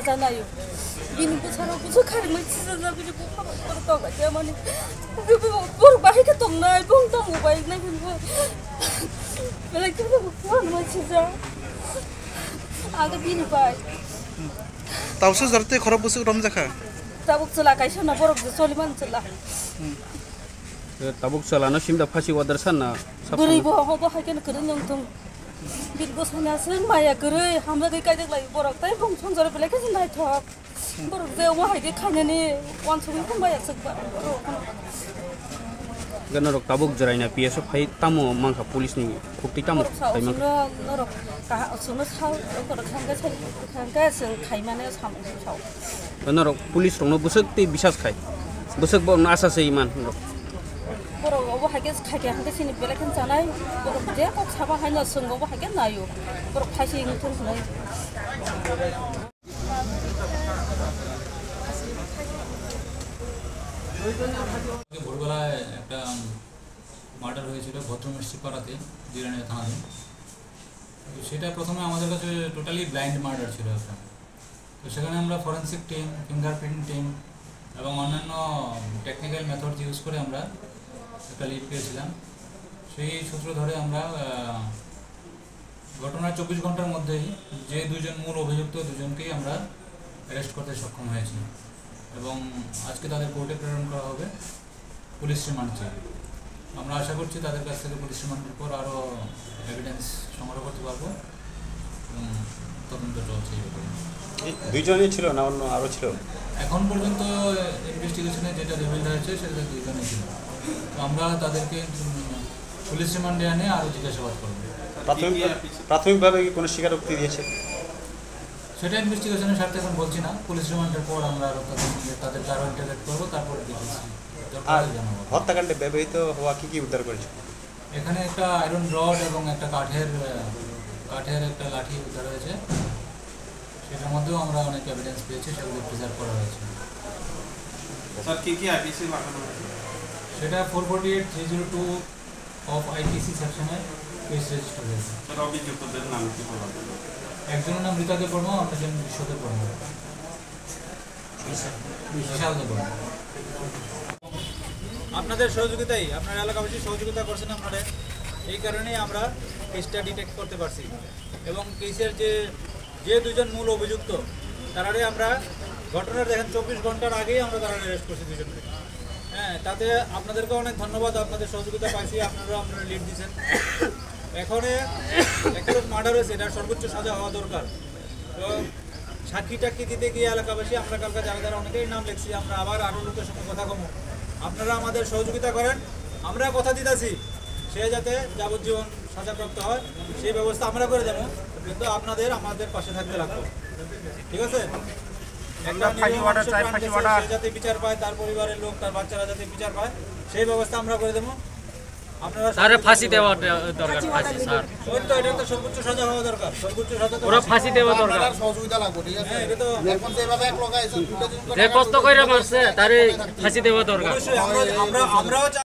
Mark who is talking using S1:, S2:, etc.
S1: 나잖아요. 미는 사람부터 가림을 치잖아. 그리고 또 가자 마니. 뭐 말게 동나 봉동 오바 있는 거. 그래 그거 뭐 진짜. 아가 비니 봐.
S2: तावसो जरते खराब बुसक रम जाखा
S1: ताबुक चला काइसना बरफ सोलिमान चला
S3: ताबुक चलानो सिमदा फासि वादार सानना
S1: गुरै बो हो हायकेन करन नंथं बिरगो सानासों माया गुरै हामला गै कायदक लाई बरफ ताइ बं संजर बेले के नाय थक बरफ जे वा हायदे खायनानि वान सबै खमाया सकबा
S3: गनरक ताबुक जरायना पिएसो फाइ तामो मांखा पुलिसनि खुक्ति तामो ताइमा
S1: नरक का असनो साव कर खांगा जों खायमाने सामो साव
S3: गनरक पुलिस रंनो बुसक ते बिसास खाय बुसक बो आसासे इमान
S1: बरफ अब हायके खायके हांगे सिनि बेले केन जानाय बरफ जे कक साबा हायनो सोंगो हायके नायो बरफ फासि नथुन होनाय
S4: ভোরবেলায় একটা মার্ডার হয়েছিল ভদ্রমিষ্টি পাড়াতে জিরানিয়া থানায়। তো সেটা প্রথমে আমাদের কাছে টোটালি ব্লাইন্ড মার্ডার ছিল একটা। তো সেখানে আমরা ফরেন্সিক টিম, ফিঙ্গারপ্রিন্ট টিম এবং অন্যান্য টেকনিক্যাল মেথড ইউজ করে আমরা একটা লিড পেয়েছিলাম। সেই সূত্র ধরে আমরা ঘটনার 24 ঘন্টার মধ্যেই যে দুজন মূল অভিযুক্ত দুজনকেই আমরা অ্যারেস্ট করতে সক্ষম হয়েছি এবং আজকে তাদের কোর্টে প্রেরণ করা হবে পুলিশ রিমান্ড চেয়ে। আমরা আশা করছি তাদের কাছ থেকে পুলিশ রিমান্ডের পর আরও এভিডেন্স সংগ্রহ করতে পারবো এবং তদন্ত চলছে।
S5: দুইজনই ছিল না অন্য আরও ছিল?
S4: এখন পর্যন্ত ইনভেস্টিগেশনে যেটা রিভিল হয়েছে সেটা দুইজনই ছিল। তো আমরা তাদেরকে পুলিশ রিমান্ডে আনে আরও জিজ্ঞাসাবাদ করবো।
S5: প্রাথমিকভাবে কি কোনো স্বীকারোক্তি দিয়েছে?
S4: সেটা ইনভেস্টিগেশনের স্বার্থে এখন বলছি না। পুলিশ রিমান্ডের পর আমরা আরও তাদেরকে আরও ইন্টারোগেট করবো, তারপরে জানাবো।
S5: হত্যাকাণ্ডে ব্যবহৃত হওয়া কি উদ্ধার করেছে?
S4: এখানে একটা আয়রন রড এবং একটা কাঠের একটা লাঠি উদ্ধার হয়েছে। সেটার মধ্যেও আমরা অনেক এভিডেন্স পেয়েছি, সেগুলো প্রিজার্ভ করা হয়েছে।
S6: স্যার কি কি আইপিসি লাগানো হয়েছে?
S4: সেটা 448/302 অফ আইপিসি সেকশনে কেস রেজিস্টার হয়েছে।
S6: স্যার অভিযুক্তদের নাম কি বলা যাবে?
S4: একজনের নাম মৃতা দেববর্মা, অন্যজন বিশ্বদে বর্মা, বিশাল দেববর্মা।
S7: আপনাদের সহযোগিতাই, আপনার এলাকাবাসী সহযোগিতা করছেন আপনারা, এই কারণেই আমরা কেসটা ডিটেক্ট করতে পারছি এবং কেসের যে দুজন মূল অভিযুক্ত তারারে আমরা ঘটনার দেখেন 24 ঘন্টার আগেই আমরা তারা অ্যারেস্ট করছি দুজনকে। হ্যাঁ, তাতে আপনাদেরকে অনেক ধন্যবাদ, আপনাদের সহযোগিতা পাইছি, আপনারা লিড দিচ্ছেন। এখন একটা মার্ডার হয়েছে, এটা সর্বোচ্চ সাজা হওয়া দরকার। তো সাক্ষী টাক্ষী দিতে গিয়ে এলাকাবাসী আমরা কালকে যারা অনেকেই নাম লিখছি, আমরা আবার আরও লোকের সঙ্গে কথা কমো। আপনারা আমাদের সহযোগিতা করেন, আমরা কথা দিতেছি সে যাতে যাবজ্জীবন সাজাপ্রাপ্ত হয় সেই ব্যবস্থা আমরা করে দেবো, কিন্তু আমাদের পাশে থাকতে রাখবো। ঠিক আছে? সে যাতে বিচার পায়, তার পরিবারের লোক, তার বাচ্চারা যাতে বিচার পায় সেই ব্যবস্থা আমরা করে দেবো। আপনারা ফাঁসি দেওয়া দরকার, ওই তো এটা তো সর্বোচ্চ সাজা হওয়া দরকার, সর্বোচ্চ সাজা ওরা ফাঁসি দেওয়া দরকার, সহযোগিতা লাগবে। ঠিক আছে? এটা তো এখন যেভাবে এক লোক আইছে যে কষ্ট কইরা মারছে তারে ফাঁসি দেওয়া দরকার। অবশ্যই আমরাও